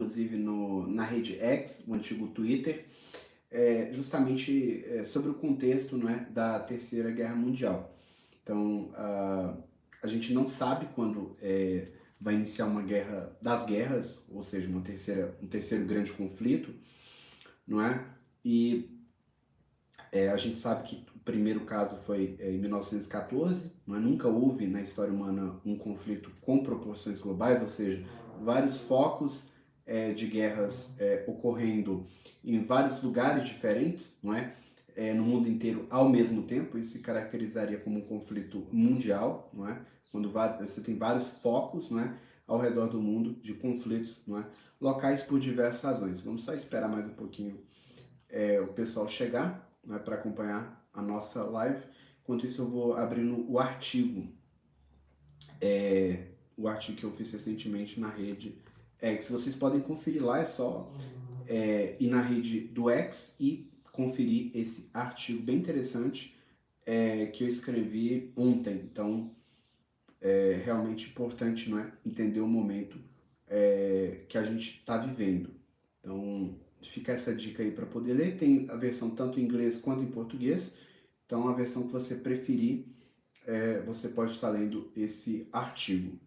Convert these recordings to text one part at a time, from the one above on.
inclusive na rede X, o antigo Twitter, justamente sobre o contexto, não é, da Terceira Guerra Mundial. Então, a gente não sabe quando vai iniciar uma guerra das guerras, ou seja, um terceiro grande conflito, não é? E a gente sabe que o primeiro caso foi em 1914, não é? Nunca houve na história humana um conflito com proporções globais, ou seja, vários focos de guerras ocorrendo em vários lugares diferentes, não é? No mundo inteiro ao mesmo tempo. Isso se caracterizaria como um conflito mundial, não é? Quando você tem vários focos, não é? Ao redor do mundo de conflitos, não é? Locais por diversas razões. Vamos só esperar mais um pouquinho o pessoal chegar, né, para acompanhar a nossa live. Enquanto isso, eu vou abrindo o artigo que eu fiz recentemente na rede X. Vocês podem conferir lá, é só ir na rede do X e conferir esse artigo bem interessante que eu escrevi ontem. Então, é realmente importante, não é, entender o momento que a gente está vivendo. Então, fica essa dica aí para poder ler. Tem a versão tanto em inglês quanto em português. Então, a versão que você preferir, você pode estar lendo esse artigo.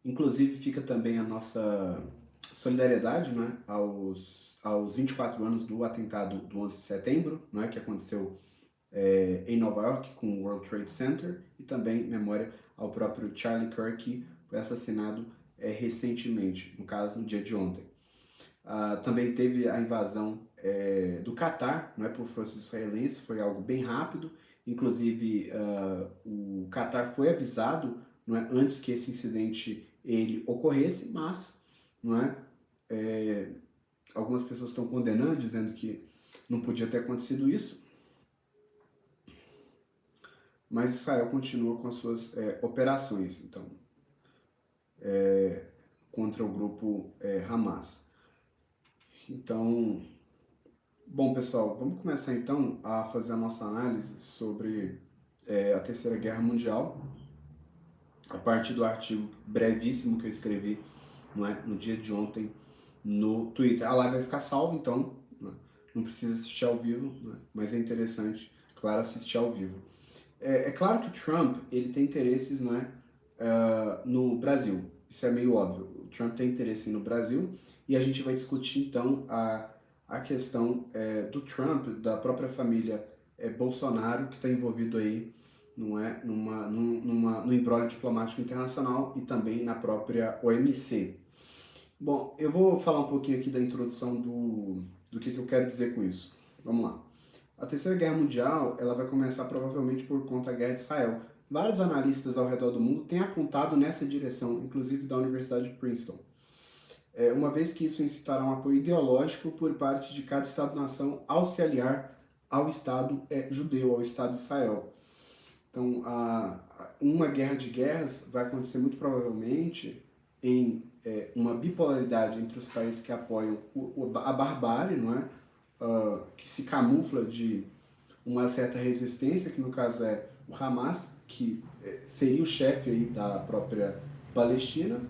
Inclusive, fica também a nossa solidariedade, né, aos 24 anos do atentado do 11 de setembro, né, que aconteceu em Nova York com o World Trade Center, e também memória ao próprio Charlie Kirk, que foi assassinado recentemente, no caso, no dia de ontem. Também teve a invasão do Catar, não é, por forças israelenses, foi algo bem rápido. Inclusive, o Catar foi avisado, não é, antes que esse incidente ele ocorresse, mas não algumas pessoas estão condenando, dizendo que não podia ter acontecido isso. Mas Israel continua com as suas operações, então, contra o grupo Hamas. Então, bom, pessoal, vamos começar então a fazer a nossa análise sobre a Terceira Guerra Mundial, a partir do artigo brevíssimo que eu escrevi, não é, no dia de ontem no Twitter. A live vai ficar salva, então não precisa assistir ao vivo, né, mas é interessante, claro, assistir ao vivo. É claro que o Trump ele tem interesses, não é, no Brasil. Isso é meio óbvio. O Trump tem interesse no Brasil e a gente vai discutir então a questão do Trump, da própria família Bolsonaro, que está envolvido aí, não é, no imbróglio diplomático internacional e também na própria OMC. Bom, eu vou falar um pouquinho aqui da introdução do que eu quero dizer com isso. Vamos lá. A Terceira Guerra Mundial ela vai começar provavelmente por conta da Guerra de Israel. Vários analistas ao redor do mundo têm apontado nessa direção, inclusive da Universidade de Princeton. Uma vez que isso incitará um apoio ideológico por parte de cada Estado-nação ao se aliar ao Estado judeu, ao Estado de Israel. Então, uma guerra de guerras vai acontecer muito provavelmente em uma bipolaridade entre os países que apoiam a barbárie, não é? Que se camufla de uma certa resistência, que no caso é o Hamas, que seria o chefe aí da própria Palestina,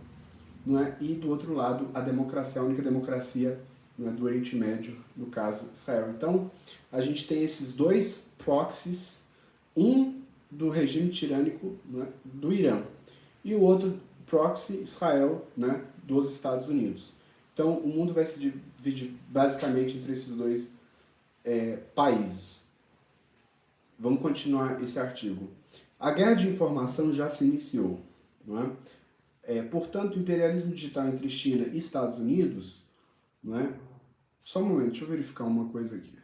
não é? E do outro lado a democracia, a única democracia, não é, do Oriente Médio, no caso Israel. Então a gente tem esses dois proxies, um do regime tirânico, né, do Irã, e o outro proxy Israel, né, dos Estados Unidos. Então o mundo vai se dividir basicamente entre esses dois países. Vamos continuar esse artigo. A guerra de informação já se iniciou, não é? Portanto, o imperialismo digital entre China e Estados Unidos, não é? Só um momento, deixa eu verificar uma coisa aqui.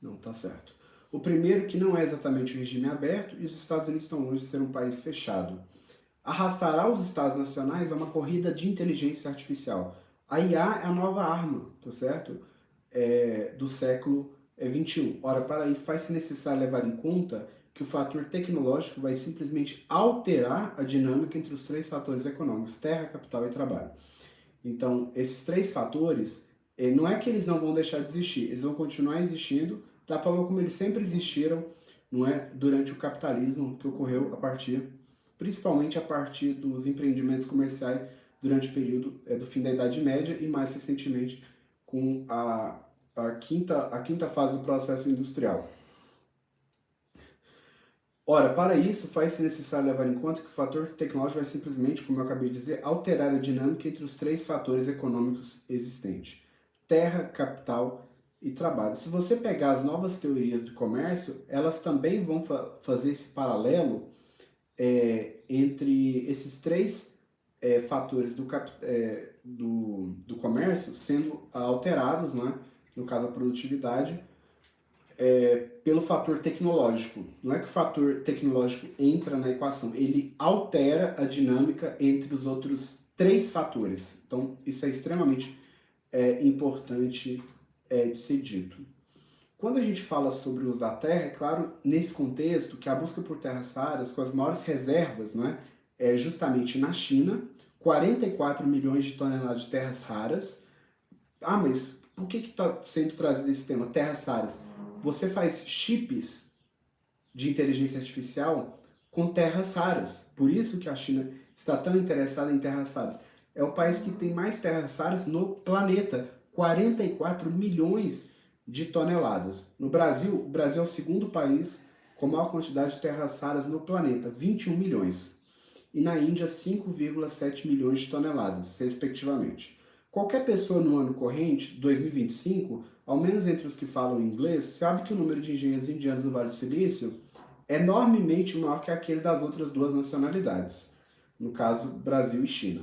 Não, tá certo. O primeiro, que não é exatamente um regime aberto, e os Estados Unidos estão longe de ser um país fechado. Arrastará os Estados nacionais a uma corrida de inteligência artificial. A IA é a nova arma, tá certo? Do século XXI. Ora, para isso faz-se necessário levar em conta que o fator tecnológico vai simplesmente alterar a dinâmica entre os três fatores econômicos: terra, capital e trabalho. Então, esses três fatores Não é que eles não vão deixar de existir, eles vão continuar existindo da forma como eles sempre existiram, não é, durante o capitalismo que ocorreu principalmente a partir dos empreendimentos comerciais durante o período do fim da Idade Média e mais recentemente com a quinta fase do processo industrial. Ora, para isso, faz-se necessário levar em conta que o fator tecnológico vai simplesmente, como eu acabei de dizer, alterar a dinâmica entre os três fatores econômicos existentes: terra, capital e trabalho. Se você pegar as novas teorias de comércio, elas também vão fazer esse paralelo entre esses três fatores do comércio sendo alterados, né? No caso a produtividade, pelo fator tecnológico. Não é que o fator tecnológico entra na equação, ele altera a dinâmica entre os outros três fatores. Então, isso é extremamente importante de ser dito. Quando a gente fala sobre o uso da terra, é claro, nesse contexto, que a busca por terras raras, com as maiores reservas, né, é justamente na China, 44 milhões de toneladas de terras raras. Ah, mas por que está sendo trazido esse tema, terras raras? Você faz chips de inteligência artificial com terras raras. Por isso que a China está tão interessada em terras raras. É o país que tem mais terras raras no planeta, 44 milhões de toneladas. No Brasil, o Brasil é o segundo país com maior quantidade de terras raras no planeta, 21 milhões. E na Índia, 5,7 milhões de toneladas, respectivamente. Qualquer pessoa no ano corrente, 2025, ao menos entre os que falam inglês, sabe que o número de engenheiros indianos do Vale do Silício é enormemente maior que aquele das outras duas nacionalidades, no caso Brasil e China.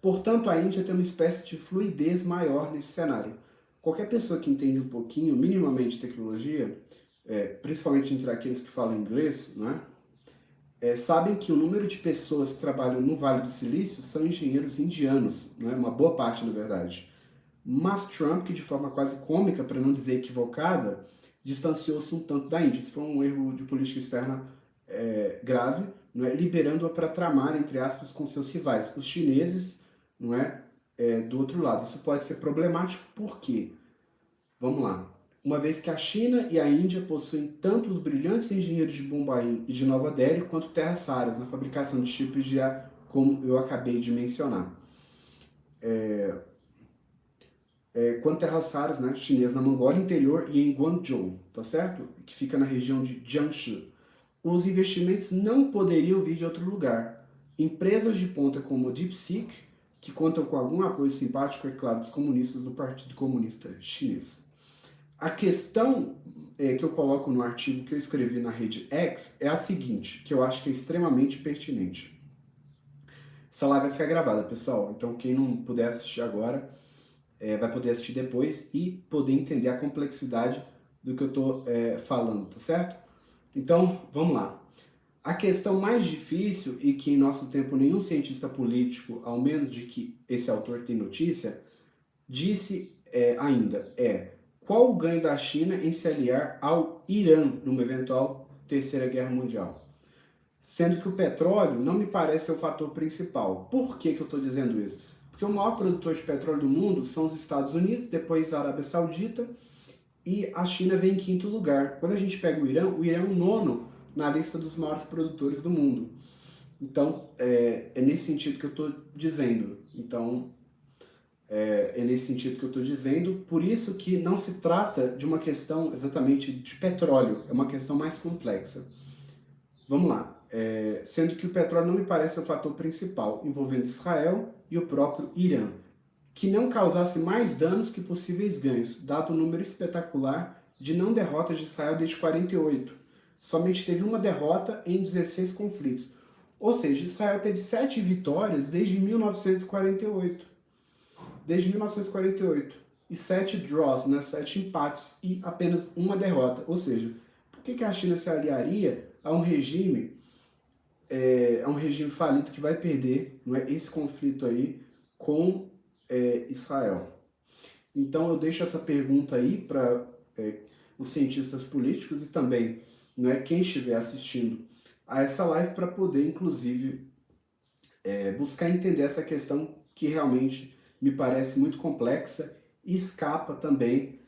Portanto, a Índia tem uma espécie de fluidez maior nesse cenário. Qualquer pessoa que entende um pouquinho, minimamente, de tecnologia, principalmente entre aqueles que falam inglês, não é? Sabem que o número de pessoas que trabalham no Vale do Silício são engenheiros indianos, não é? Uma boa parte, na verdade. Mas Trump, que de forma quase cômica, para não dizer equivocada, distanciou-se um tanto da Índia. Isso foi um erro de política externa grave, não é? Liberando-a para tramar, entre aspas, com seus rivais, os chineses, não é? Do outro lado. Isso pode ser problemático, por quê? Vamos lá. Uma vez que a China e a Índia possuem tanto os brilhantes engenheiros de Bombaim e de Nova Delhi, quanto terras raras na fabricação de chips, já como eu acabei de mencionar. Quanto terras raras, né, chinesas na Mongólia Interior e em Guangzhou, tá certo? Que fica na região de Jiangsu. Os investimentos não poderiam vir de outro lugar. Empresas de ponta como a DeepSeek, que contam com algum apoio simpático, é claro, dos comunistas do Partido Comunista Chinês. A questão que eu coloco no artigo que eu escrevi na rede X é a seguinte, que eu acho que é extremamente pertinente. Essa live vai ficar gravada, pessoal, então quem não puder assistir agora, vai poder assistir depois e poder entender a complexidade do que eu estou falando, tá certo? Então, vamos lá. A questão mais difícil, e que em nosso tempo nenhum cientista político, ao menos de que esse autor tem notícia, disse ainda qual o ganho da China em se aliar ao Irã numa eventual terceira guerra mundial? Sendo que o petróleo não me parece ser o fator principal. Por que eu estou dizendo isso? Porque o maior produtor de petróleo do mundo são os Estados Unidos, depois a Arábia Saudita, e a China vem em quinto lugar. Quando a gente pega o Irã é o nono na lista dos maiores produtores do mundo. Então, é nesse sentido que eu estou dizendo. Então, é nesse sentido que eu estou dizendo. Por isso que não se trata de uma questão exatamente de petróleo, é uma questão mais complexa. Vamos lá. Sendo que o petróleo não me parece o fator principal, envolvendo Israel e o próprio Irã, que não causasse mais danos que possíveis ganhos, dado o número espetacular de não derrotas de Israel desde 48. Somente teve uma derrota em 16 conflitos. Ou seja, Israel teve 7 vitórias desde 1948. Desde 1948. E 7 draws, né? 7 empates e apenas uma derrota. Ou seja, por que a China se aliaria a um regime falido que vai perder, não é, esse conflito aí com Israel? Então eu deixo essa pergunta aí para os cientistas políticos e também, não é, quem estiver assistindo a essa live, para poder inclusive buscar entender essa questão que realmente me parece muito complexa e escapa também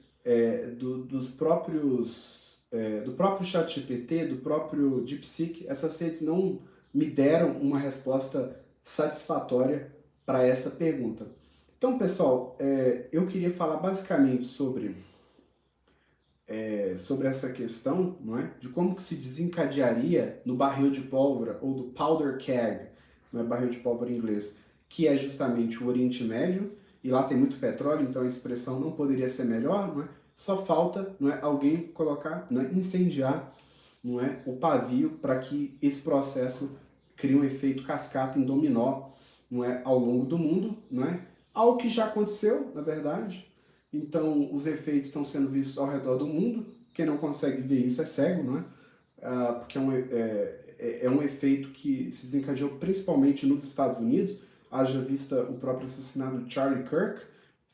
dos próprios, do próprio ChatGPT, do próprio DeepSeek. Essas redes não me deram uma resposta satisfatória para essa pergunta. Então, pessoal, eu queria falar basicamente sobre essa questão, não é? De como que se desencadearia no barril de pólvora, ou do powder keg, não é barril de pólvora em inglês, que é justamente o Oriente Médio, e lá tem muito petróleo, então a expressão não poderia ser melhor, não é? Só falta, não é, alguém colocar, não é, incendiar, não é, o pavio para que esse processo crie um efeito cascata em dominó, não é, ao longo do mundo, não é? Algo que já aconteceu, na verdade. Então, os efeitos estão sendo vistos ao redor do mundo. Quem não consegue ver isso é cego, não é? Porque é um efeito que se desencadeou principalmente nos Estados Unidos, haja vista o próprio assassinato de Charlie Kirk,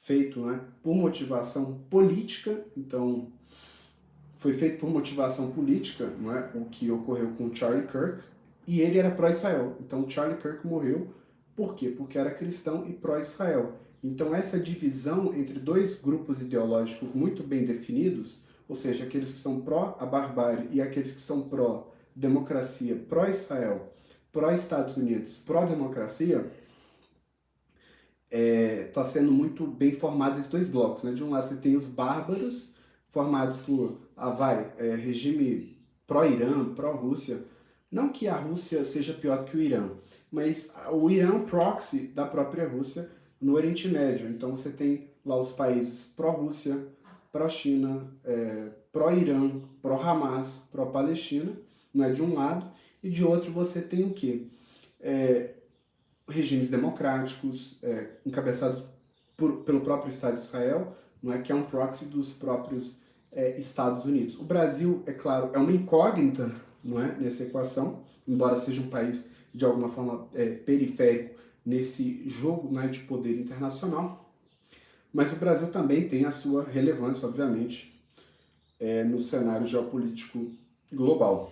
feito, né, por motivação política. Então, foi feito por motivação política, não é? O que ocorreu com Charlie Kirk, e ele era pró-Israel. Então, Charlie Kirk morreu. Por quê? Porque era cristão e pró-Israel. Então, essa divisão entre dois grupos ideológicos muito bem definidos, ou seja, aqueles que são pró a barbárie e aqueles que são pró-democracia, pró-Israel, pró-Estados Unidos, pró-democracia, está sendo muito bem formados esses dois blocos, né? De um lado você tem os bárbaros, formados por, regime pró-Irã, pró-Rússia. Não que a Rússia seja pior que o Irã, mas o Irã é um proxy da própria Rússia no Oriente Médio. Então você tem lá os países pró-Rússia, pró-China, pró-Irã, pró-Hamas, pró-Palestina, não é de um lado, e de outro você tem o quê? Regimes democráticos, encabeçados pelo próprio Estado de Israel, não é, que é um proxy dos próprios Estados Unidos. O Brasil, é claro, é uma incógnita, não é, nessa equação, embora seja um país de alguma forma periférico nesse jogo, né, de poder internacional, mas o Brasil também tem a sua relevância, obviamente, no cenário geopolítico global.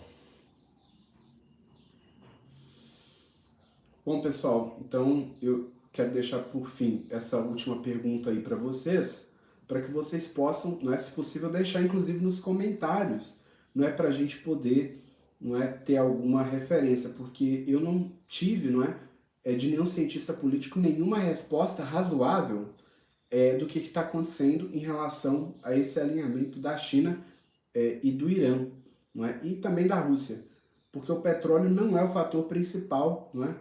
Bom, pessoal, então eu quero deixar por fim essa última pergunta aí para vocês, para que vocês possam, não é, se possível, deixar inclusive nos comentários, não é, para a gente poder, não é, ter alguma referência, porque eu não tive, não é, de nenhum cientista político nenhuma resposta razoável do que está acontecendo em relação a esse alinhamento da China e do Irã, não é, e também da Rússia, porque o petróleo não é o fator principal, não é?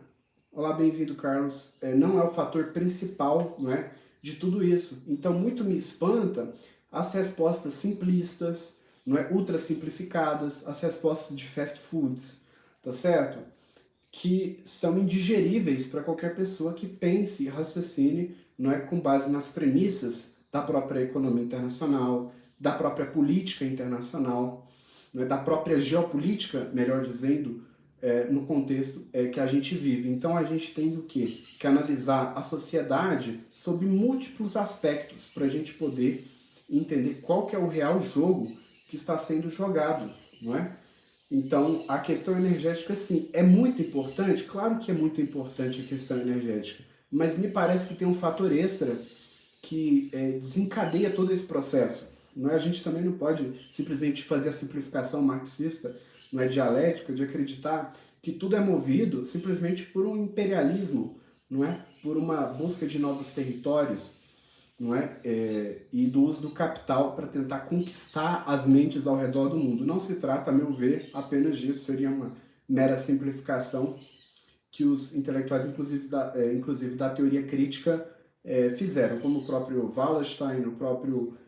Olá, bem-vindo, Carlos. Não é o fator principal, não é, de tudo isso. Então, muito me espanta as respostas simplistas, não é, ultra simplificadas, as respostas de fast foods, tá certo? Que são indigeríveis para qualquer pessoa que pense e raciocine, não é, com base nas premissas da própria economia internacional, da própria política internacional, não é, da própria geopolítica, melhor dizendo, no contexto que a gente vive. Então a gente tem o quê? Que analisar a sociedade sob múltiplos aspectos para a gente poder entender qual que é o real jogo que está sendo jogado, não é? Então a questão energética, sim, é muito importante, claro que é muito importante a questão energética, mas me parece que tem um fator extra que desencadeia todo esse processo. Não é? A gente também não pode simplesmente fazer a simplificação marxista, não é, dialética, de acreditar que tudo é movido simplesmente por um imperialismo, não é? Por uma busca de novos territórios, não é? E do uso do capital para tentar conquistar as mentes ao redor do mundo. Não se trata, a meu ver, apenas disso, seria uma mera simplificação que os intelectuais, inclusive da teoria crítica, fizeram, como o próprio Wallerstein, o próprio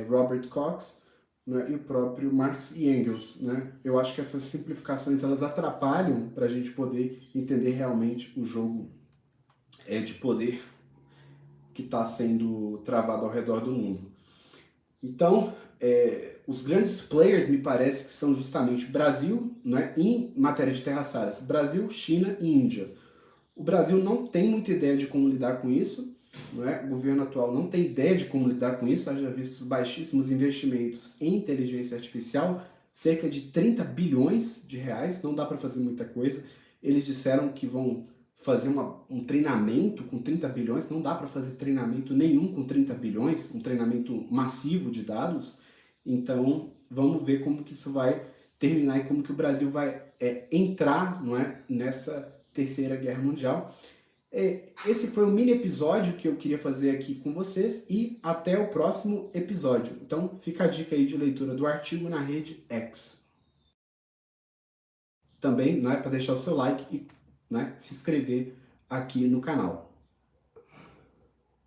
Robert Cox, né, e o próprio Marx e Engels. Né? Eu acho que essas simplificações elas atrapalham para a gente poder entender realmente o jogo de poder que está sendo travado ao redor do mundo. Então, os grandes players me parece que são justamente o Brasil, né, em matéria de terras raras, Brasil, China e Índia. O Brasil não tem muita ideia de como lidar com isso, não é? O governo atual não tem ideia de como lidar com isso, haja visto os baixíssimos investimentos em inteligência artificial, cerca de 30 bilhões de reais, não dá para fazer muita coisa. Eles disseram que vão fazer um treinamento com 30 bilhões, não dá para fazer treinamento nenhum com 30 bilhões, um treinamento massivo de dados. Então, vamos ver como que isso vai terminar e como que o Brasil vai entrar, não é, nessa terceira guerra mundial. Esse foi um mini episódio que eu queria fazer aqui com vocês e até o próximo episódio. Então, fica a dica aí de leitura do artigo na rede X. Também, né, para deixar o seu like e, né, se inscrever aqui no canal.